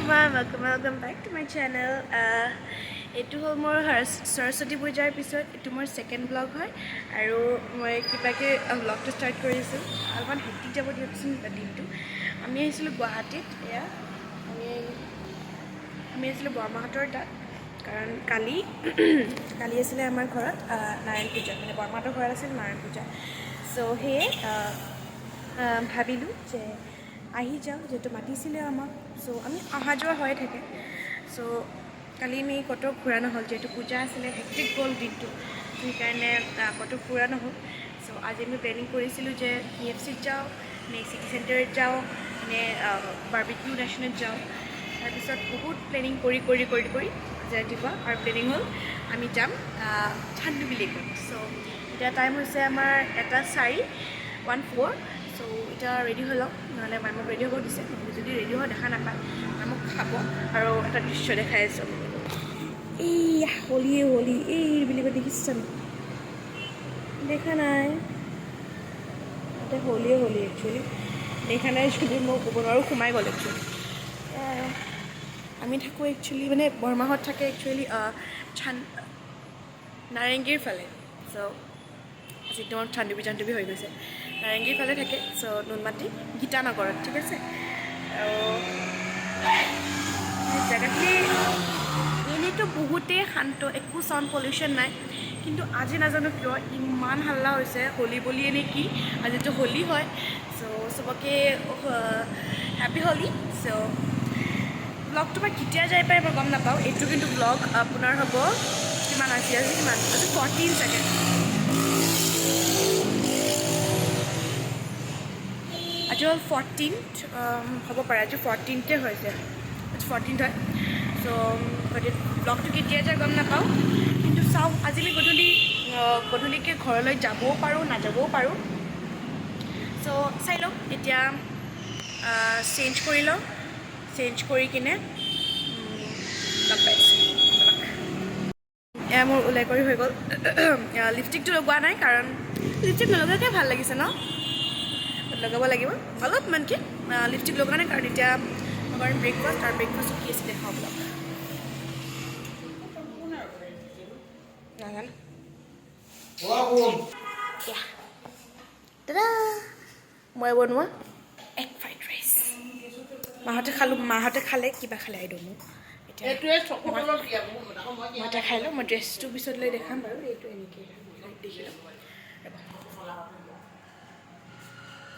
everyone, welcome back to my channel. Etu hol mor Saraswati Pujar episode. Etu mor second vlog hoy. Aru moi kibake vlog to start korisu. Alban hectic jabo diochun dintu. Ami aisilu Guwahatit. Ya. Ami aisilu Bormahator tat. Karon kali asile amar ghorat Narayan Puja. Mane Bormahator ghorat asil Narayan Puja. So he ভাবিলোঁ যে আহি যাওঁ যেহেতু মাতিছিলে আমাক চ' আমি অহা যোৱা হৈ থাকে চ' কালি আমি ক'তো ফুৰা নহ'ল যিহেতু পূজা আছিলে হেক্টিক গ'ল দিনটো সেইকাৰণে ক'তো ফুৰা নহ'ল চ' আজি আমি প্লেনিং কৰিছিলোঁ যে KFCত যাওঁ নে চিটি চেণ্টাৰত যাওঁ নে বাৰ্বিকিউ নেশ্যনেলত যাওঁ তাৰপিছত বহুত প্লেনিং কৰি ৰাতিপুৱা আৰু প্লেনিং হ'ল আমি যাম চান্দুবি লেকত চ' এতিয়া টাইম হৈছে আমাৰ 1:04 চ' এতিয়া ৰেডি হৈ লওক নহ'লে মায়ে মোক ৰেডি হ'ব দিছে যদি ৰেডি হৈ দেখা নাপায় মায়ে মোক খাব আৰু এটা দৃশ্য দেখাই আছোঁ এই হোলী এই বুলি কৈ দেখিছে দেখা নাই এতিয়া হোলী একচুৱেলি দেখা নাই যদি মই ক'ব নোৱাৰোঁ সোমাই গ'ল একচুৱেলি আমি থাকোঁ একচুৱেলি মানে বৰমাহত থাকে একচুৱেলি নাৰেংগীৰ ফালে চ' যিটো মোৰ চান্দুবি হৈ গৈছে নাৰেংগীৰ ফালে থাকে চ' নুনমাটি গীতানগৰত ঠিক আছে আৰু জেগাখিনি এনেইতো বহুতেই শান্ত একো চাউণ্ড পলিউশ্যন নাই কিন্তু আজি নাজানো কিয় ইমান হাল্লা হৈছে হোলী বুলিয়ে নে কি আজিতো হোলী হয় চ' চবকে হেপী হোলী চ' ব্লগটো মই কেতিয়া যাই পাই মই গম নাপাওঁ এইটো কিন্তু ব্লগ আপোনাৰ হ'ব কিমান আজি কিমান 14 চাগে আজি হ'ল 14th হ'ব পাৰে আজি 14th হৈছে 14th হয় চ' ব্লগটো কেতিয়া যায় গম নাপাওঁ কিন্তু চাওঁ আজি আমি গধূলিকৈ ঘৰলৈ যাবও পাৰোঁ নাযাবও পাৰোঁ চ' চাই লওঁ এতিয়া চেঞ্জ কৰি লওঁ চেঞ্জ কৰি কিনে লগ পাইছোঁ এয়া মোৰ ওলাই কৰি হৈ গ'ল লিপষ্টিকটো লগোৱা নাই কাৰণ লিপষ্টিক নলগাকৈ ভাল লাগিছে ন লগাব লাগিব অলপমানকৈ লিপষ্টিক লগোৱা নাই কাৰণ এতিয়া আমাৰ ব্ৰেকফাষ্ট আৰু ব্ৰেকফাষ্টত কি আছিলে দেখাওঁ ব্লগ নাজানো দাদা মই বনোৱা এগ ফ্ৰাইড ৰাইচ মাহঁতে খালে কিবা খালে আইডো মোক মই এটা খাই লওঁ মই ড্ৰেছটো পিছত লৈ দেখাম বাৰু এইটো এনেকৈ দেখি লওঁ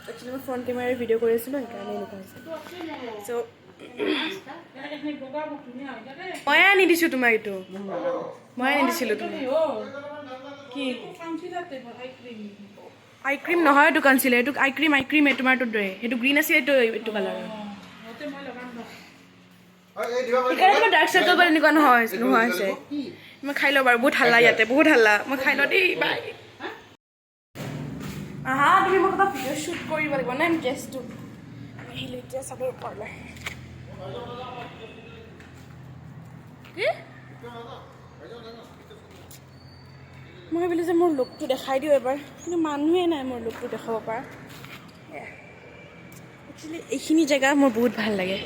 একচুৱেলি মই ফ্ৰণ্ট কেমেৰাৰে ভিডিঅ' কৰি আছিলোঁ সেইকাৰণে এনেকুৱা হৈছে চ' ময়ে আনি দিছোঁ তোমাক এইটো মই আনি দিছিলোঁ তুমি কি আই ক্ৰীম নহয় এইটো কনচিলাৰ এইটো আই ক্ৰীম তোমাৰটোৰ দৰে সেইটো গ্ৰীণ আছিলে এইটো কালাৰৰ সেইকাৰণে তোমাৰ ডাৰ্ক চাৰ্কল বা এনেকুৱা নোহোৱা হৈছে মই খাই লওঁ বাৰু বহুত হাল্লা ইয়াতে বহুত হাল্লা মই খাই লওঁ দেই বাই হা তুমি মোক এটা ভিডিঅ' শ্বুট কৰিব লাগিব নাই ড্ৰেছটো আমি আহিলোঁ এতিয়া চাবৰ ওপৰলৈ কি মই ভাবিলোঁ যে মোৰ লুকটো দেখাই দিওঁ এবাৰ কিন্তু মানুহে নাই মোৰ লুকটো দেখাব পৰা একচুৱেলি এইখিনি জেগা মোৰ বহুত ভাল লাগে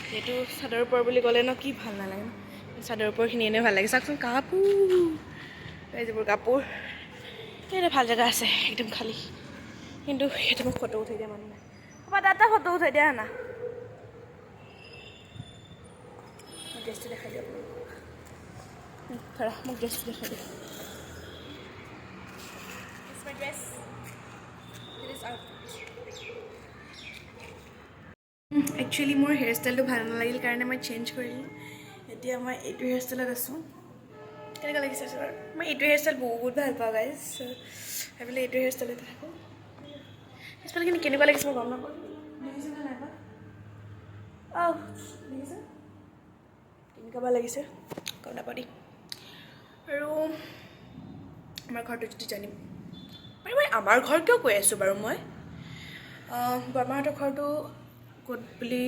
সেইটো চাদৰ ওপৰ বুলি ক'লে ন কি ভাল নালাগে ন চাদৰ ওপৰখিনি এনেই ভাল লাগে চাওকচোন কাপোৰ এই যিবোৰ কাপোৰ সেইটো ভাল জেগা আছে একদম খালী কিন্তু সেইটো মোক ফটো উঠাই দিয়া মানুহ নাই ক'ৰবাত এটা ফটো উঠাই দিয়া না মোক ড্ৰেছটো দেখাই দিয়ক ধৰা মোক ড্ৰেছটো দেখাই দিয়ক একচুৱেলি মোৰ হেয়াৰষ্টাইলটো ভাল নালাগিল কাৰণে মই চেঞ্জ কৰিলোঁ এতিয়া মই এইটো হেয়াৰষ্টাইলত আছোঁ কেনেকুৱা লাগিছে বাৰু মই এইটো হেয়াৰষ্টাইল বহুত ভাল পাওঁ গাইজ ভাবিলে এইটো হেয়াৰষ্টাইলতে থাকোঁ হেয়াৰষ্টাইলখিনি কেনেকুৱা লাগিছে মই গম নাপাওঁ দেখিছেনে নাই বা দেখিছে কেনেকুৱা বা লাগিছে গম নাপাওঁ দেই আৰু আমাৰ ঘৰটো যদি জানিম মানে মই আমাৰ ঘৰ কিয় কৈ আছোঁ বাৰু মই বৰমাহঁতৰ ঘৰটো ক'ত বুলি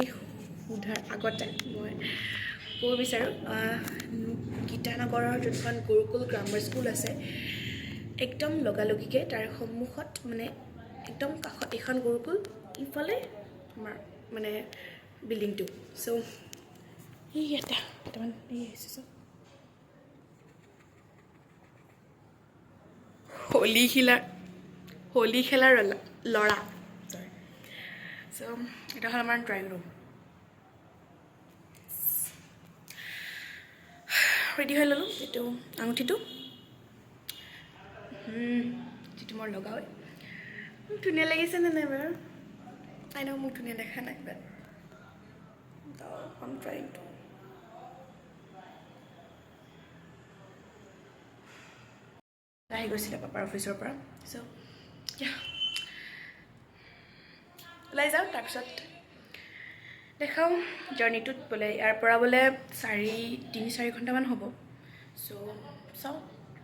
সোধাৰ আগতে মই ক'ব বিচাৰোঁ গীতানগৰৰ যোনখন গুৰুকুল গ্ৰামাৰ স্কুল আছে একদম লগালগিকৈ তাৰ সন্মুখত মানে একদম কাষত এখন গুৰুকুল ইফালে আমাৰ মানে বিল্ডিংটো চ' এই এটামান এই আহিছে চব হোলী খেলাৰ ল'ৰা চৰি চ' এটা হ'ল আমাৰ ড্ৰয়িং ৰুম ৰেডি হৈ ল'লোঁ এইটো আঙুঠিটো যিটো মোৰ লগা হয় মোক ধুনীয়া লাগিছেনে নাই বাৰু আই ন মোক ধুনীয়া দেখা নাই বাট I'm trying to আহি গৈছিলে পাপাৰ অফিচৰ পৰা চ' ওলাই যাওঁ তাৰপিছত দেখাওঁ জাৰ্ণিটোত বোলে ইয়াৰ পৰা বোলে 3-4 ঘণ্টামান হ'ব চ' চাওঁ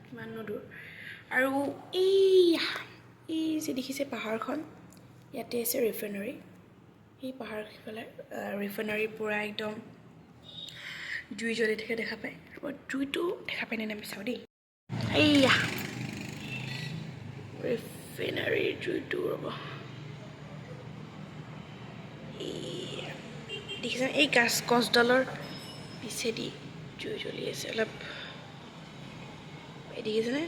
কিমাননো দূৰ আৰু এই যে দেখিছে পাহাৰখন ইয়াতে আছে ৰিফাইনাৰী এই পাহাৰ সিফালে ৰিফাইনাৰীৰ পৰা একদম জুই জ্বলি থাকে দেখা পায় আৰু জুইটো দেখা পায় নে আমি চাওঁ দেই এইয়া ৰিফাইনাৰীৰ জুইটো ৰ'ব দেখিছে এই গছডালৰ পিছেদি জুই জ্বলি আছে অলপ এই দেখিছেনে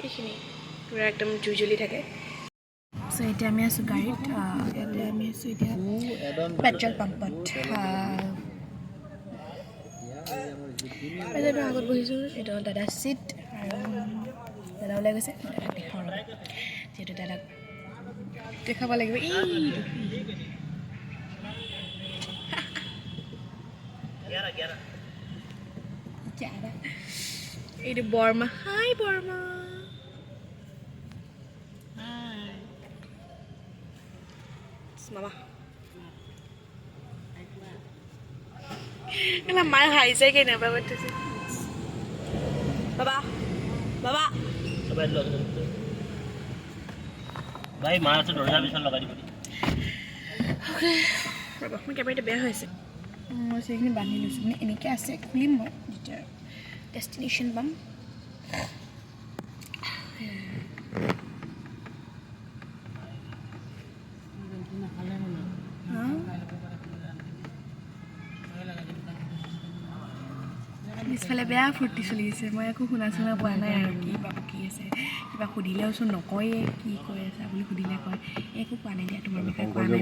এইখিনি পুৰা একদম জুই জ্বলি থাকে চ' এতিয়া আমি আছোঁ গাড়ীত ইয়াতে আমি আছোঁ এতিয়া পেট্ৰল পাম্পত আগত বহিছোঁ এইটো দাদা চিট আৰু দাদা ওলাই গৈছে দাদাক দেখাওঁ ৰ'ব যিহেতু দাদাক দেখাব লাগিব এইটো বৰ্মা হাই বৰ্মা মামা মায়ে হাৰিছে কি নাই বাবা বাবা বাবা ভাই মা আছে দৰ্জাৰ পিছত লগাই দিব ৰ'বা মোৰ কেমেৰাটো বেয়া হৈ আছে মই সেইখিনি বান্ধি লৈছোঁ মানে এনেকৈ আছে খুলিম মই যেতিয়া ডেষ্টিনেশ্যন পাম পিছফালে বেয়া ফূৰ্তি চলি আছে মই একো শুনা পোৱা নাই আৰু কি আছে কিবা সুধিলেওচোন নকয়ে কি কৈ আছা বুলি সুধিলে কয় একো কোৱা নাই দিয়া তোমাৰ বিষয়ে কোৱা নাই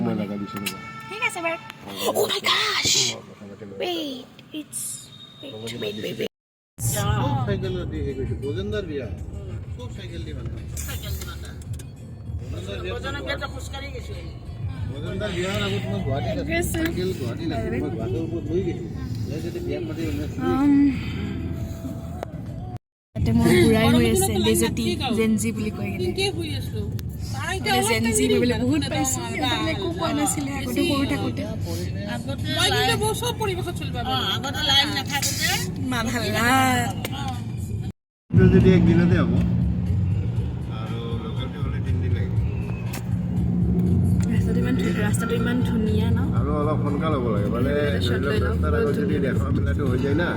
ঠিক আছে বাৰু Oh my gosh! Wait, it's wait. Cycle দি হে কৈছো গজেন্দাৰ বিয়া সব সাইকেল দি বান্ধা গজেন্দাৰ বিয়া খোজকাঢ়ি গৈছে গজেন্দাৰ বিয়াৰ আগত মই গুৱাহাটীত আছো সাইকেল গুৱাহাটী লাগি মই বাছৰ ওপৰত বহি গৈছো যদি বিয়া মাতি তাতে মোৰ বুঢ়াই হৈ আছে বেজতি জেনজি বুলি কয় কি হৈ আছো জেনজি বুলি বহুত পাইছোঁ একো কোৱা নাছিলে আগতে সৰু থাকোঁতে মই কিন্তু বহুত সব পৰিৱেশত চলিব আগতে লাইন নাথাকোতে মানহাল্লা যদি একদিনতে হ'ব আৰু লোকেলটো হ'লে 3 দিন লাগিব ৰাস্তাটো ইমান ধুনীয়া ন আৰু অলপ সোনকাল হ'ব লাগে মানে ৰাস্তাৰ আগত যদি দেখা মিলাটো হৈ যায় না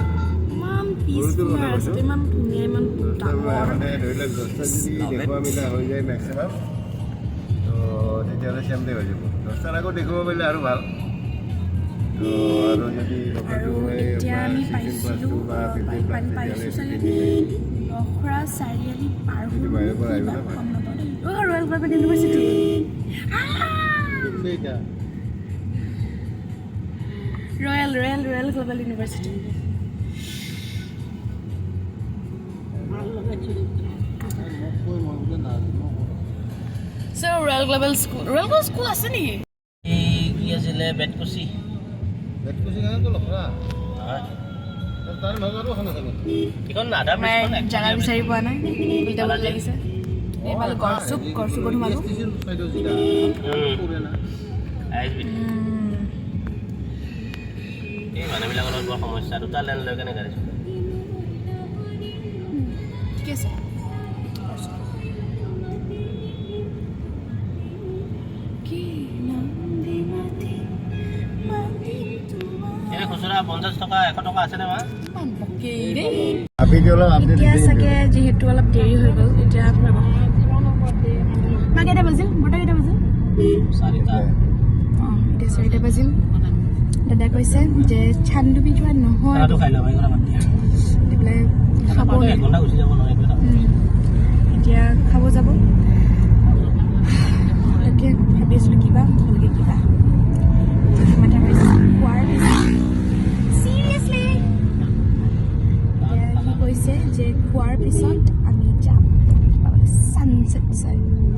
ইমান পিছফুল ৰাস্তা ইমান ধুনীয়া ইমান ডাঙৰ মানে ধৰি লওক 10টা যদি দেখুৱা মিলা হৈ যায় মেক্সিমাম তো তেতিয়াহ'লে চেম ডে হৈ যাব 10টাৰ আগত দেখুৱাব পাৰিলে আৰু ভাল তো আৰু যদি আৰু এতিয়া আমি পাইছিলোঁ পাইছোঁ চাগে লখৰা চাৰিআলি পাৰ হৈ গম নাপাওঁ দেই royal global university royal global university So Royal Global School আছে নেকি? এই কি আছিলে বেটকুচি গানটো লখৰা তাৰ মাজতো খানা থাকে এইখন আধা মই জাগা বিচাৰি পোৱা নাই উল্টা ভাল লাগিছে এইফালে গড়চুকত সোমালোঁ এই মানুহবিলাকৰ লগত বৰ সমস্যা দুটা লেন লৈ কেনে গাড়ী চলায় ঠিক আছে এনে খুচুৰা 50 টকা 100 টকা আছেনে মা এতিয়া চাগে যিহেতু অলপ দেৰি হৈ গ'ল এতিয়া মা কেইটা বাজিল বৰ্তা কেইটা বাজিল 4টা এতিয়া 4টা বাজিল দাদাই কৈছে যে চান্দুবি যোৱা নহয় খানাটো খাই ল'ব এইখন বাদ দিয়া দি পেলাই খাব এক ঘণ্টা গুচি যাব নহয় এইটো এতিয়া খাব যাব তাকে ভাবি আছিলোঁ কিবা ভালকৈ কিবা মাথা মাৰিছে খোৱাৰ চিৰিয়াছলি এতিয়া সি কৈছে যে খোৱাৰ পিছত আমি যাম ছানছেট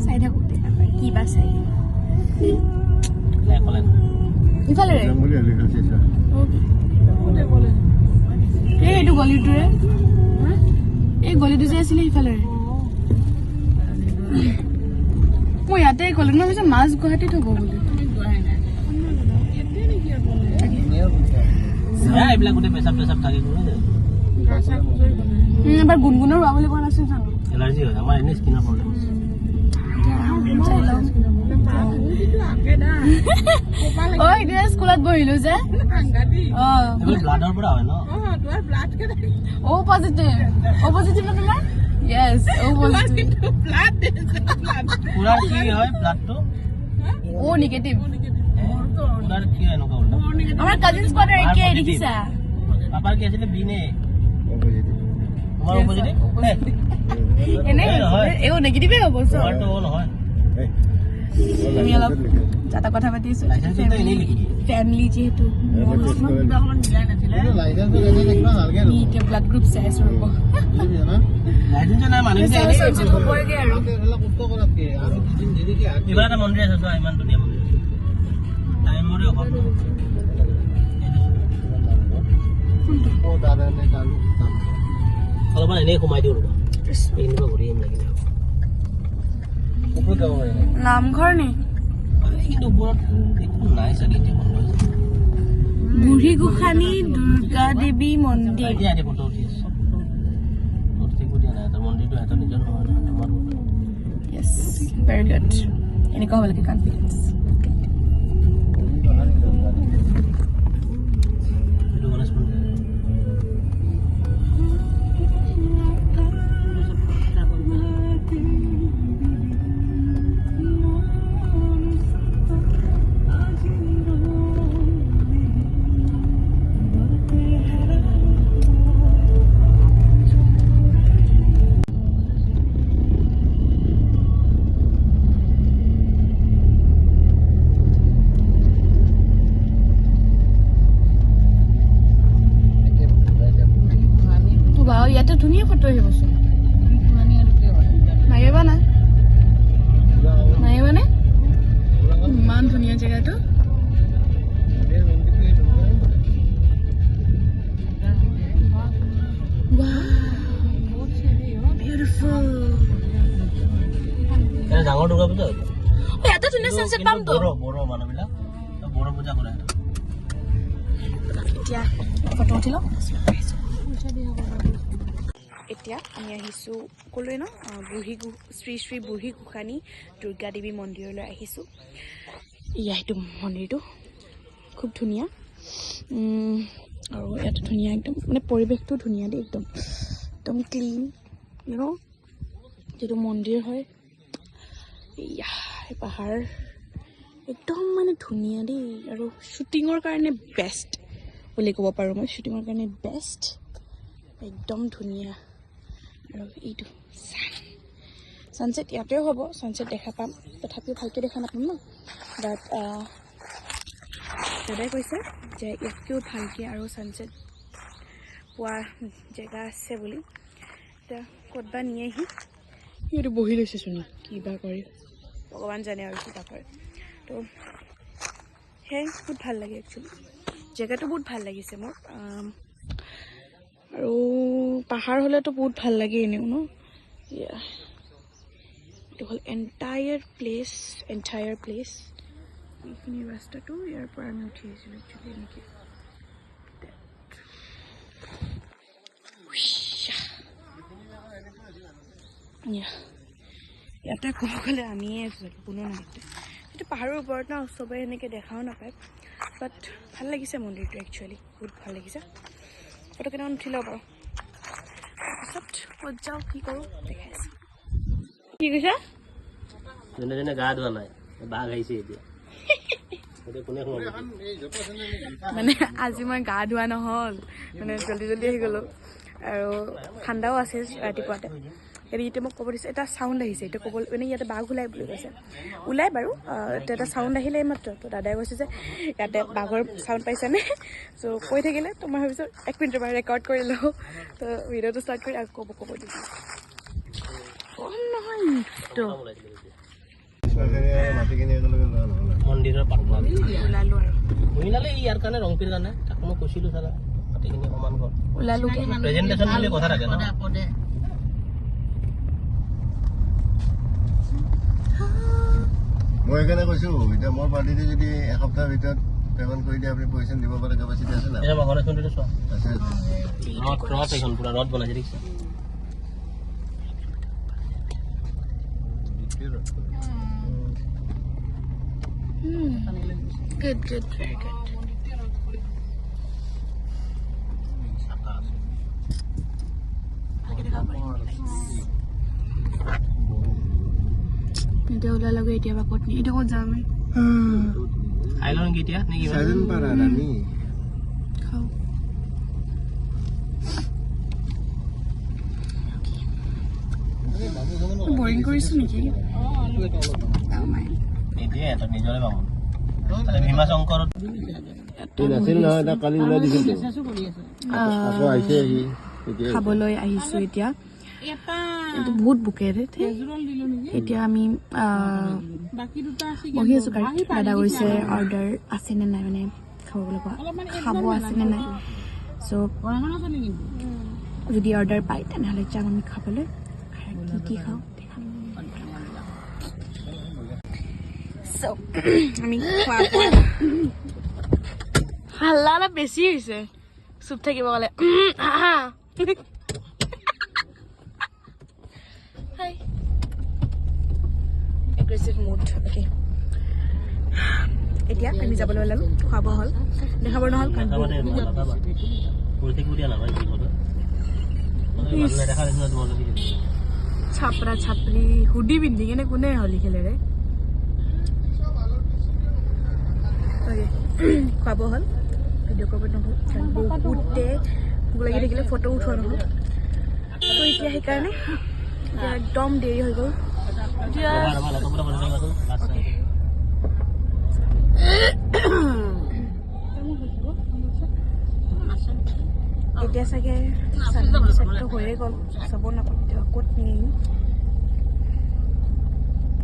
চাই থাকোঁতে কিবা চাই ক'লে ইফালেৰে যাম বুলি ভাবি কৈছা এইটো গলিটোৰে এই গলিটো যে আছিলে সিফালেৰে মই ইয়াতে ক'লো ন কৈছে মাছ গুৱাহাটীত হ'ব বুলি এইবিলাক গোটেই পেচাব টেচাব থাকি গ'ল এবাৰ গুণগুণৰ ৰোৱা বুলি কোৱা নাছিল জানো এলাৰ্জি হয় আমাৰ এনেই স্কিনৰ প্ৰব্লেম আছে স্কুলত বহিলো যে এইবিলাক ব্লাডৰ পৰা হয় ন অ' পজিটিভ অ' পজিটিভ ন তোমাৰ য়েছ অ' পজিটিভ পুৰাৰ কি হয় ব্লাডটো অ' নিগেটিভ পুৰাৰ কি হয় এনেকুৱা উল্টা আমাৰ কাজিনছ কোৱাৰ্টাৰ একেই দেখিছা পাপাৰ কি আছিলে বিনে তোমাৰ অপজিটিভ এনে এও নেগেটিভে হ'ব চ তোমাৰটো নহয় আমি অলপ যাতা কথা পাতি আছো লাইচেন্সটো এনেই লিখি ফেমিলি যিহেতু এতিয়া ব্লাড গ্ৰুপ চাই আছো ৰ'ব লাইচেন্সটো নাই মানুহ হ'বগে আৰু কিবা এটা মন্দিৰ আছে চোৱা ইমান ধুনীয়া মন্দিৰ টাইমৰে অভাৱ অলপমান এনেই সোমাই দিওঁ ৰ'বা এইখিনিৰ পৰা ঘূৰি আহিম লাগিলে ওপৰত যাব পাৰে নামঘৰ নে কিন্তু ওপৰত একো নাই চাগে এতিয়া বন্ধ হৈছে বুঢ়ী গোসানী দুৰ্গা দেৱী মন্দিৰ এতিয়া এতিয়া ফটো উঠি আছে ফটো দিয়া নাই তাৰ মন্দিৰটো সিহঁতৰ নিজৰ নহয় আমাৰ য়েছ ভেৰি গুড এনেকুৱা হ'ব লাগে কনফিডেঞ্চ এইটো গণেশ মন্দিৰ ইয়াতে ধুনীয়া ফটো আহিবচোন নাইবা না নাইবা নে ইমান ধুনীয়া জেগাটো ডাঙৰ দুৰ্গা পূজা ইয়াতে ধুনীয়া চানছেট পামতো বড়ো মানুহবিলাক বড়ো পূজা কৰে এতিয়া ফটো উঠি লওঁ এতিয়া আমি আহিছোঁ ক'লোৱে ন শ্ৰী শ্ৰী বুঢ়ী গোসানী দুৰ্গা দেৱী মন্দিৰলৈ আহিছোঁ এয়া সেইটো মন্দিৰটো খুব ধুনীয়া আৰু ইয়াতে ধুনীয়া একদম মানে পৰিৱেশটো ধুনীয়া দেই একদম একদম ক্লিন ইউ ন যিটো মন্দিৰ হয় এয়া এই পাহাৰ একদম মানে ধুনীয়া দেই আৰু শ্বুটিঙৰ কাৰণে বেষ্ট বুলি ক'ব পাৰোঁ মই শ্বুটিঙৰ কাৰণে বেষ্ট একদম ধুনীয়া আৰু এইটো ছানছেট ইয়াতেও হ'ব ছানছেট দেখা পাম তথাপিও ভালকৈ দেখা নাপাম ন বাট দাদাই কৈছে যে ইয়াতকৈও ভালকৈ আৰু ছানছেট পোৱা জেগা আছে বুলি এতিয়া ক'ত বা নিয়েহি সিহঁতে বহি লৈছেচোন কিবা কৰি ভগৱান জানে আৰু কিবা কৰে তো সেই বহুত ভাল লাগে একচুৱেলি জেগাটো বহুত ভাল লাগিছে মোৰ আৰু পাহাৰ হ'লেতো বহুত ভাল লাগে এনেও ন এইটো হ'ল এণ্টায়াৰ প্লেচ এইখিনি ৰাস্তাটো ইয়াৰ পৰা আমি উঠি আহিছিলোঁ একচুৱেলি এনেকৈ ইয়াতে ক'ব গ'লে আমিয়ে আছোঁ কোনো নাই সেইটো পাহাৰৰ ওপৰত ন চবেই এনেকৈ দেখাও নাপায় বাট ভাল লাগিছে মন্দিৰটো একচুৱেলি বহুত ভাল লাগিছে ফটো কেইটামান উঠি ল'ব পাৰোঁ তাৰপিছত ক'ত যাওঁ কি কৰোঁ দেখাই আছোঁ কি কৈছা যোনে যোনে গা ধোৱা নাই বাঘ আহিছে এতিয়া এতিয়া কোনে সোমাব মানে আজি মই গা ধোৱা নহ'ল মানে জল্দি জল্দি আহি গ'লোঁ আৰু ঠাণ্ডাও আছে ৰাতিপুৱাতে এতিয়া মোক ক'ব দিছে এটা চাউণ্ড আহিছে এতিয়া ক'ব মানে ইয়াতে বাঘ ওলাই বুলি কৈছে ওলাই বাৰু এটা চাউণ্ড আহিলে মাত্ৰ তো দাদাই কৈছে যে ইয়াতে বাঘৰ চাউণ্ড পাইছেনে চ' কৈ থাকিলে তো মই ভাবিছোঁ 1 মিনিটৰ পৰা ৰেকৰ্ড কৰি লওঁ তো ভিডিঅ'টো ষ্টাৰ্ট কৰি আকৌ ক'ব দিছোঁ নহয় তো মাটিখিনি একেলগে লোৱা নহ'ল মন্দিৰৰ পাৰ্কত ওলালোঁ আৰু মিলালে ইয়াৰ কাৰণে ৰংপিৰ কাৰণে তাক মই কৈছিলোঁ চালা মাটিখিনি সমান কৰ ওলালোঁ প্ৰেজেণ্টেশ্যন বুলি কথা থাকে ন মই সেইকাৰণে কৈছোঁ এতিয়া মোৰ পাৰ্টিতে যদি এসপ্তাহৰ ভিতৰত পে'মেণ্ট কৰি দিয়ে আপুনি পইচা দিব পাৰে কেপাচিটি আছে না এতিয়া গণেশ মন্দিৰটো চোৱা আছে ৰথ এইখন পুৰা ৰথ বনাইছে দেখিছা Good, very good. এতিয়া ওলালে এতিয়া বা ক'ত নি এতিয়া ক'ত যাম আমি খাই লওঁ নেকি এতিয়া নে কিবা চাইজন পাৰা ৰাণী খাওঁ বৰিং কৰিছোঁ নেকি নিদিয়ে এটা নিজৰে পাব ভীমা শংকৰত নাছিল নহয় তাক কালি ওলাই দিছিল আকৌ আহিছে আহি এতিয়া খাবলৈ আহিছোঁ এতিয়া কিন্তু বহুত বুকে এতিয়া আমি বহি আছোঁ গাড়ীত দাদা কৈছে অৰ্ডাৰ আছেনে নাই মানে খাবলৈ পোৱা খাব আছেনে নাই চ' যদি অৰ্ডাৰ পায় তেনেহ'লে যাম আমি খাবলৈ কি কি খাওঁ আমি খোৱা বোৱা হাল্লা অলপ বেছি হৈছে চুপ থাকিব গ'লে এগ্ৰেছিভ মুড অ'কে এতিয়া আমি যাবলৈ ওলালোঁ খোৱা বোৱা হ'ল দেখাব নহ'ল কাৰণ চাপৰা চাপৰি হুডি পিন্ধি কিনে কোনে হলি খেলে ৰে খোৱা বোৱা হ'ল ভিডিঅ' কৰিব নহ'ল কাৰণ বহুতে ভোক লাগি থাকিলে ফটো উঠোৱা নহ'ল তো এতিয়া সেইকাৰণে এতিয়া একদম দেৰি হৈ গ'ল এতিয়া এতিয়া চাগে চানছেটটো হৈয়ে গ'ল চাব নাপাম এতিয়া ক'ত নি আহিম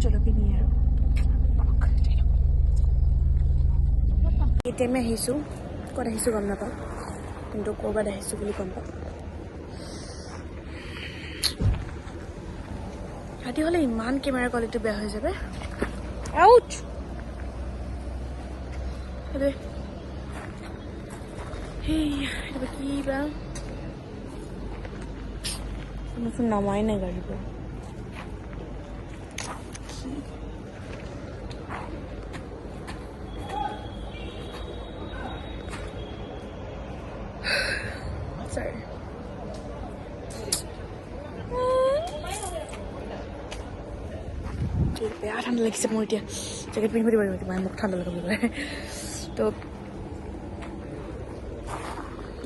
জলপি নি আৰু এতিয়া আমি আহিছোঁ ক'ত আহিছোঁ গম নাপাওঁ কিন্তু ক'ৰবাত আহিছোঁ বুলি গম পাওঁ ৰাতি হ'লে ইমান কেমেৰা কোৱালিটি বেয়া হৈ যাবে আউট কি বা কোনোচোন নামাই নাই গাড়ীৰ পৰা Sorry. বেয়া ঠাণ্ডা লাগিছে মোৰ এতিয়া জেকেট পিন্ধিব দিব পাৰিব মানে মোক ঠাণ্ডা লগাব পাৰে তো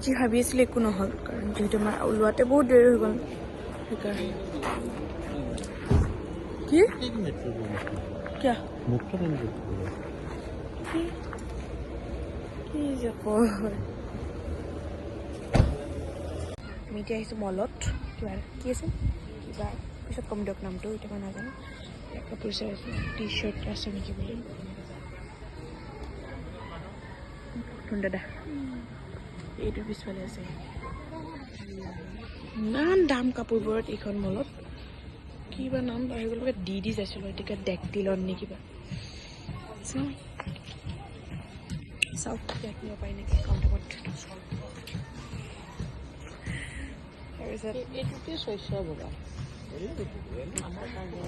যি ভাবি আছিলোঁ একো নহ'ল কাৰণ যিহেতু আমাৰ ওলোৱাতে বহুত দেৰি হৈ গ'ল সেইকাৰণে কি কিয় কি যে কয় আমি এতিয়া আহিছোঁ মলত কিবা কি আছে কিবা পিছত কম দিয়ক নামটো এতিয়া মই নাজানো কাপোৰ চাই আছোঁ টি চাৰ্ট আছে নেকি বুলি দাদা এইটো পিছফালে আছে ইমান দাম কাপোৰবোৰত এইখন মলত কিবা নাম পাহৰি গ'লো দি যাইছিলোঁ এতিয়া ডেকটিলন নে কিবা চাওক কিনিব পাৰি নেকি কাউণ্টাৰত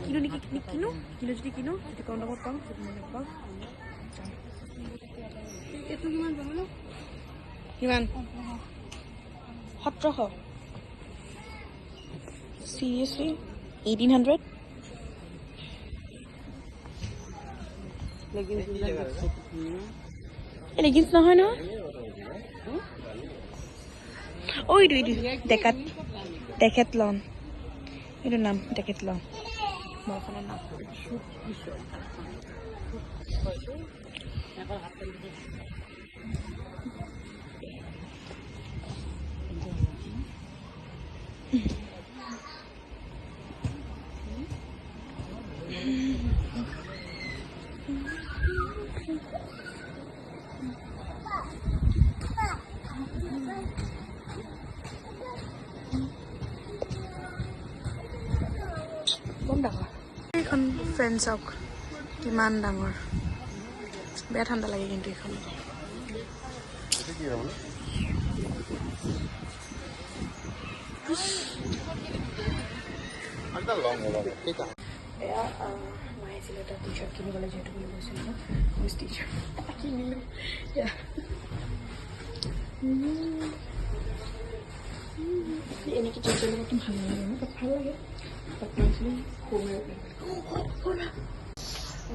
কিনো নেকি কিনো যদি কিনো যদি কাউণ্টাৰত পাওঁ যদি মই নাপাওঁ এইটো কিমান পাব ন কিমান 1700 চিৰিয়াছলি 1800 এই লেগিংছ নহয় নহয় এইটো ডেকেথলন এইটো নাম ডেকেথলন মলখনৰ নাম বম ডাঙৰ এইখন ফ্ৰেণ্ড চাওক কিমান ডাঙৰ বেয়া ঠাণ্ডা লাগে কিন্তু এইখন এয়া মায়ে আছিলে এটা টি চাৰ্ট কিনিবলৈ যিহেতু বুলি কৈছিল মই টি চাৰ্ট কিনিলোঁ এনেকৈ টি চাৰ্ট লগতো ভাল নালাগে ন ভাল লাগে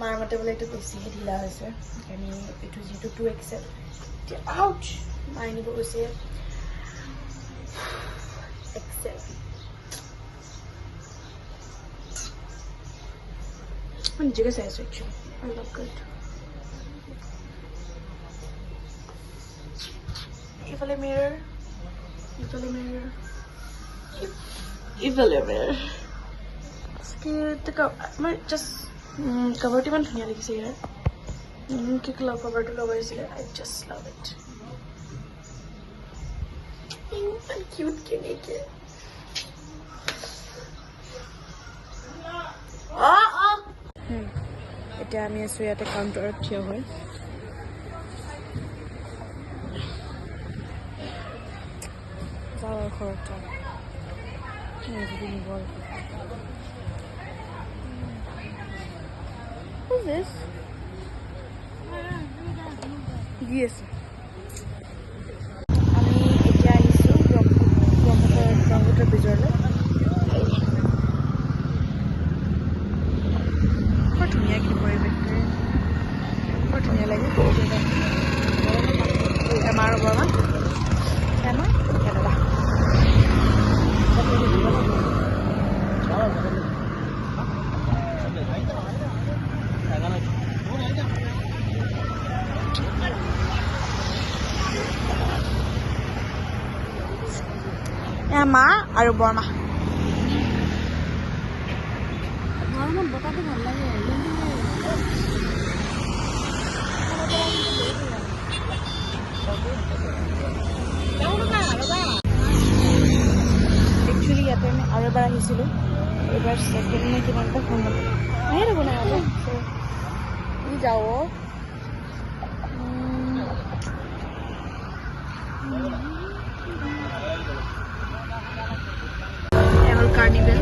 মাৰ মতে বোলে এইটো বেছিহে ঢিলা হৈছে সেইকাৰণে এইটো যিহেতু 2XL এতিয়া আউট মায়ে নিব গৈছে XL মই নিজকে চাই আছোঁ একচুৱেলি আই লাভ গুড ইফালে মিৰৰ ইফালে মিৰৰ ইফালে মিৰৰ মই জাষ্ট কভাৰটো ইমান ধুনীয়া লাগিছে ইয়াৰ কি কভাৰটো লগাইছিলে আই জাষ্ট লাভ ইট ইমান কিউট কেনেকৈ এতিয়া আমি আছোঁ ইয়াতে কাউণ্টাৰত থিয় হৈ যাওঁ আৰু ঘৰত যাওঁ যদি নিব Who's this? Yes. আমি এতিয়া আহিছোঁ ব্ৰহ্মপুত্ৰ ব্ৰিজলৈ বৰ ধুনীয়া কি পৰিৱেশটো বৰ ধুনীয়া লাগে এমাৰ বৰমা এমাৰ দাদা মা আৰু বৰমা বতাহটো ভাল লাগে একচুৱেলি ইয়াতে আমি আৰু এবাৰ আহিছিলোঁ এইবাৰ ছেকেণ্ড নে কিমানটা ফোন আহি থাকোঁ নাই যাওঁ কাৰ্নিভেল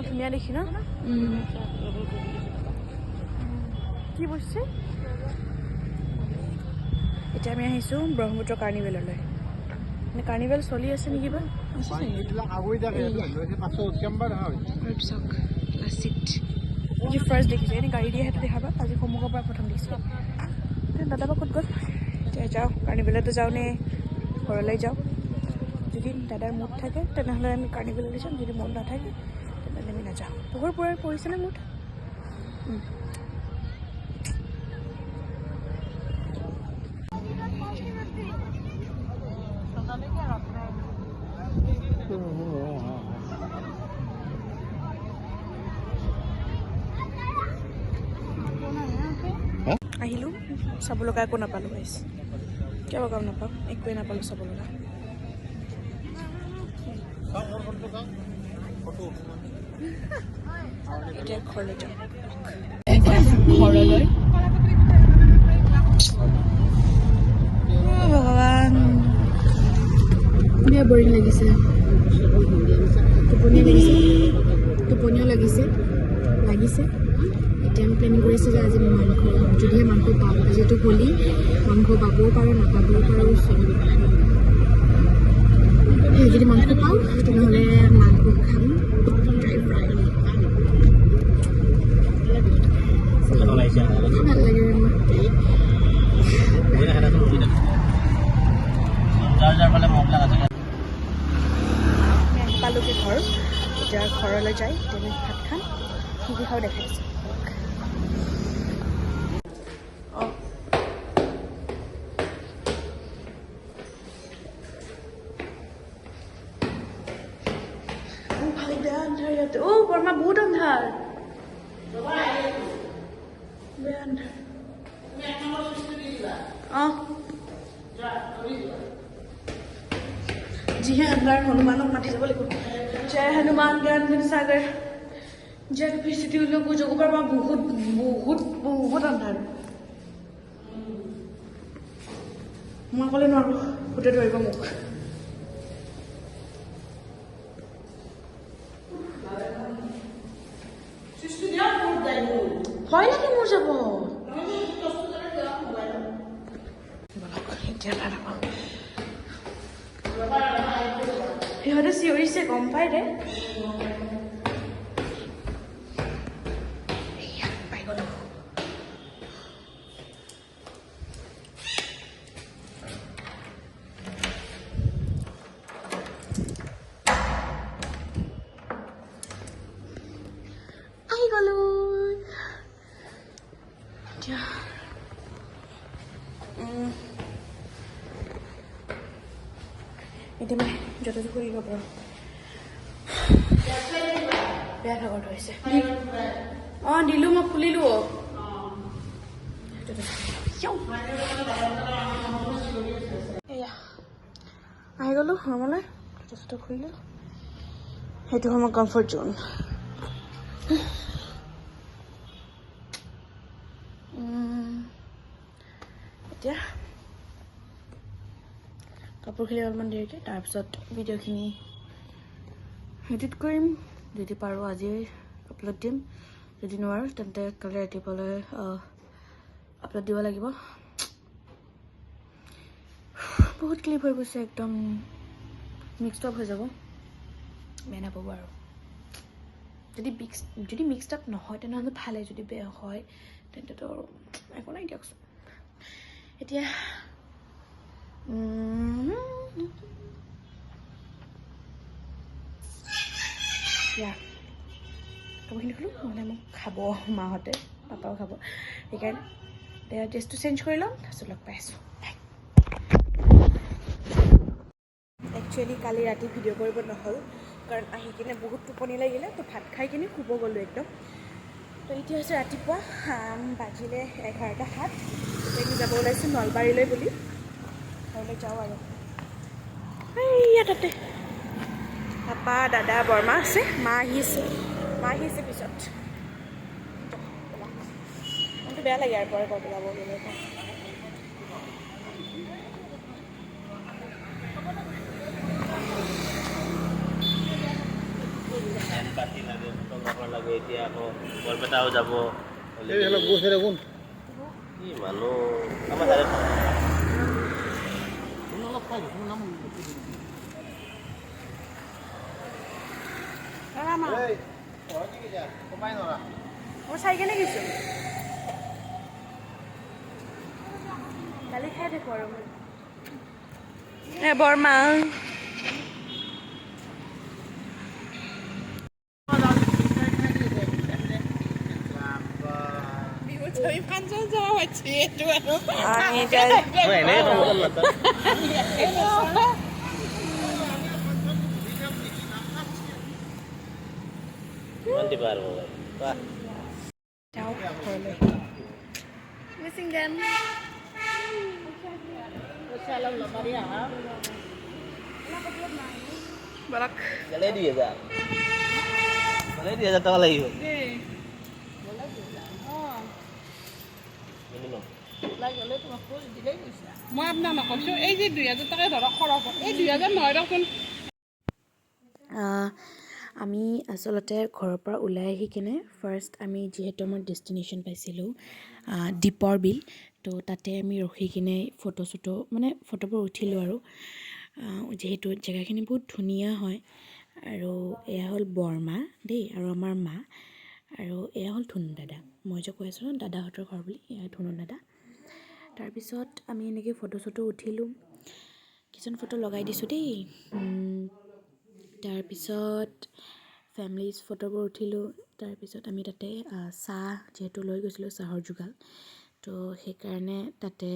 ধুনীয়া দেখি ন কি বস্তু এতিয়া আমি আহিছোঁ ব্ৰহ্মপুত্ৰ কাৰ্নিভেললৈ কাৰ্নিভেল চলি আছে নেকি বা আজি ফাৰ্ষ্ট দেখিছোঁ এনেই গাড়ী দিয়ে সেইটো দেখাবা আজি সন্মুখৰ পৰা প্ৰথম দেখিছোঁ দাদা বা ক'ত গ'ল এতিয়া যাওঁ কাৰ্নিভেলতো যাওঁ নে ঘৰলৈ যাওঁ যদি দাদাৰ মুড থাকে তেনেহ'লে আমি কাৰ্নিভেললৈ যাম যদি মুড নাথাকে তেনেহ'লে আমি নাযাওঁ পোহৰ পূৰাই পৰিছেনে মুড আহিলোঁ চাব লগা একো নাপালোঁ গাইছ কিয় গম নাপাওঁ একোৱেই নাপালোঁ চাব লগা এতিয়া ঘৰলৈ যাওঁ ঘৰলৈ ভগৱান বিয়া বৰিং লাগিছে টোপনিও লাগিছে এতিয়া আমি প্লেনিং কৰি আছোঁ যে আজি মাংস যদিহে মাংস পাওঁ, যিহেতু হোলী মাংস পাবও পাৰোঁ নাপাবও পাৰোঁ। যদি মাংস পাওঁ তেনেহ'লে মাংস খাম ড্ৰাই ফ্ৰাই। ভাল লাগে পালোগৈ ঘৰ। এতিয়া ঘৰলৈ যাই তেনে ভাত খাম। কি কি খাওঁ দেখাইছোঁ। ভাই বেয়া আন্ধাৰ ইয়াতে। বৰ্মা বহুত আন্ধাৰ, বেয়া আন্ধাৰ। যিহে আন্ধাৰ, হনুমানক মাতি যাব লাগিব। জয় হনুমান জ্ঞান গুণ সাগৰ, জয় কৃষ্টি উল্লকু জগৰ পৰা বহুত বহুত বহুত আন্ধাৰ। মই অকলে নোৱাৰো, ভূতে ধৰিব মোক। ভয় লাগে মোৰ যাব। এতিয়া ভাল হ'ব। সিহঁতে চিঞৰিছে গম পাই দে। পাই গ'লো। আহি গ'লো। এতিয়া এতিয়া মই য'তে কৰিব পাৰোঁ। বেয়া ভাগৰ ধৰিছে। দিলোঁ, মই খুলিলোঁ। এয়া আহি গ'লোঁ ৰুমলৈ, যথেষ্ট খুলিলোঁ। সেইটো হয় মোৰ কমফৰ্ট জোন। এতিয়া কাপোৰখিনি অলপমান দেৰিকৈ, তাৰপিছত ভিডিঅ'খিনি এডিট কৰিম। যদি পাৰোঁ আজি আপলোড দিম, যদি নোৱাৰোঁ তেন্তে কালি ৰাতিপুৱালৈ আপলোড দিব লাগিব। বহুত ক্লিপ হৈ গৈছে, একদম মিক্সড আপ হৈ যাব, বেয়া নাপাব আৰু। যদি মিক্সড আপ নহয় তেনেহ'লে ভালে, যদি বেয়া হয় তেন্তেতো একো নাই দিয়কচোন। এতিয়া কাপোৰখিনি খোলোঁ, নহ'লে মোক খাব মাহঁতে, পাপাও খাব। সেইকাৰণে ড্ৰেছটো চেঞ্জ কৰি ল'ম, তাৰপিছত লগ পাই আছোঁ। একচুৱেলি কালি ৰাতি ভিডিঅ' কৰিব নহ'ল, কাৰণ আহি কিনে বহুত টোপনি লাগিলে। তো ভাত খাই কিনে শুব গ'লোঁ একদম। তো এতিয়া হৈছে ৰাতিপুৱা বাজিলে 11:07। এতিয়া যাব ওলাইছোঁ নলবাৰীলৈ বুলি। ঘৰলৈ যাওঁ আৰু এইয়া তাতে পাপা, দাদা, বৰমা আছে, মা আহিছে পিছত। মনটো বেয়া লাগে আৰু পৰে ক'ৰবাত যাব গ'লে। লাগে এতিয়া আকৌ বৰপেটাও যাব। কি মানুহ আমাৰ মই চাই কেনে গৈছোঁ, গালি খাই থাকোঁ আৰু মই। বৰমা যাওঁ ঘৰলৈ। মিচিং ডেম বলক গ'লে 2,000 টকা লাগিব। মই আপোনাক নকৈছোঁ, এই যে 2,000 টকা ধৰক খৰচ, এই 2,000 নহয় দেখোন। আমি আচলতে ঘৰৰ পৰা ওলাই আহি কিনে ফাৰ্ষ্ট আমি যিহেতু আমাৰ ডেষ্টিনেশ্যন পাইছিলোঁ দীপৰ বিল, তো তাতে আমি ৰখি কিনে ফটোবোৰ উঠিলোঁ আৰু যিহেতু জেগাখিনি বহুত ধুনীয়া হয়। আৰু এয়া হ'ল বৰমা দেই, আৰু আমাৰ মা, আৰু এয়া হ'ল ধুনু দাদা। মই যে কৈ আছোঁ ন দাদাহঁতৰ ঘৰ বুলি, এয়া ধুনু দাদা। তাৰপিছত আমি এনেকৈ ফটো উঠিলোঁ, কিছুমান ফটো লগাই দিছোঁ দেই। তাৰপিছত ফেমিলিজ ফটোবোৰ উঠিলোঁ। তাৰপিছত আমি তাতে চাহ যিহেতু লৈ গৈছিলোঁ, চাহৰ যোগান, তো সেইকাৰণে তাতে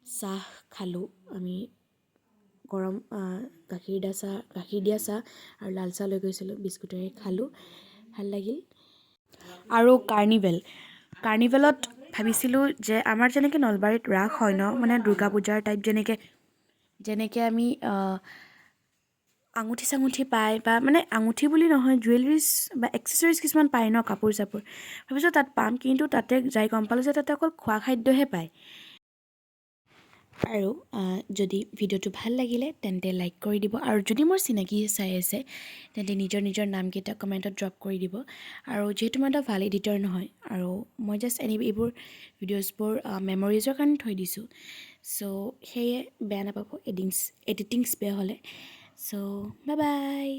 চাহ খালোঁ আমি। গৰম গাখীৰ দিয়া চাহ আৰু লাল চাহ লৈ গৈছিলোঁ, বিস্কুটেৰে খালোঁ, ভাল লাগিল। আৰু কাৰ্নিভেলত ভাবিছিলোঁ যে আমাৰ যেনেকৈ নলবাৰীত ৰাস হয় ন, মানে দুৰ্গা পূজাৰ টাইপ যেনেকৈ আমি আঙুঠি চাঙুঠি পায়, বা মানে আঙুঠি বুলি নহয়, জুৱেলাৰিজ বা এক্সেচৰিজ কিছুমান পায় ন, কাপোৰ চাপোৰ, ভাবিছোঁ তাত পাম, কিন্তু তাতে যাই গম পালোঁ যে তাতে অকল খোৱা খাদ্যহে পায়। আৰু যদি ভিডিঅ'টো ভাল লাগিলে তেন্তে লাইক কৰি দিব, আৰু যদি মোৰ চিনাকি চাই আছে তেন্তে নিজৰ নামকেইটা কমেণ্টত ড্ৰপ কৰি দিব। আৰু যিহেতু মই এটা ভাল এডিটৰ নহয়, আৰু মই জাষ্ট এইবোৰ ভিডিঅ'জবোৰ মেমৰিজৰ কাৰণে থৈ দিছোঁ, ছ' সেয়ে বেয়া নাপাব এডিটিংছ বেয়া হ'লে। ছ' বাই বাই।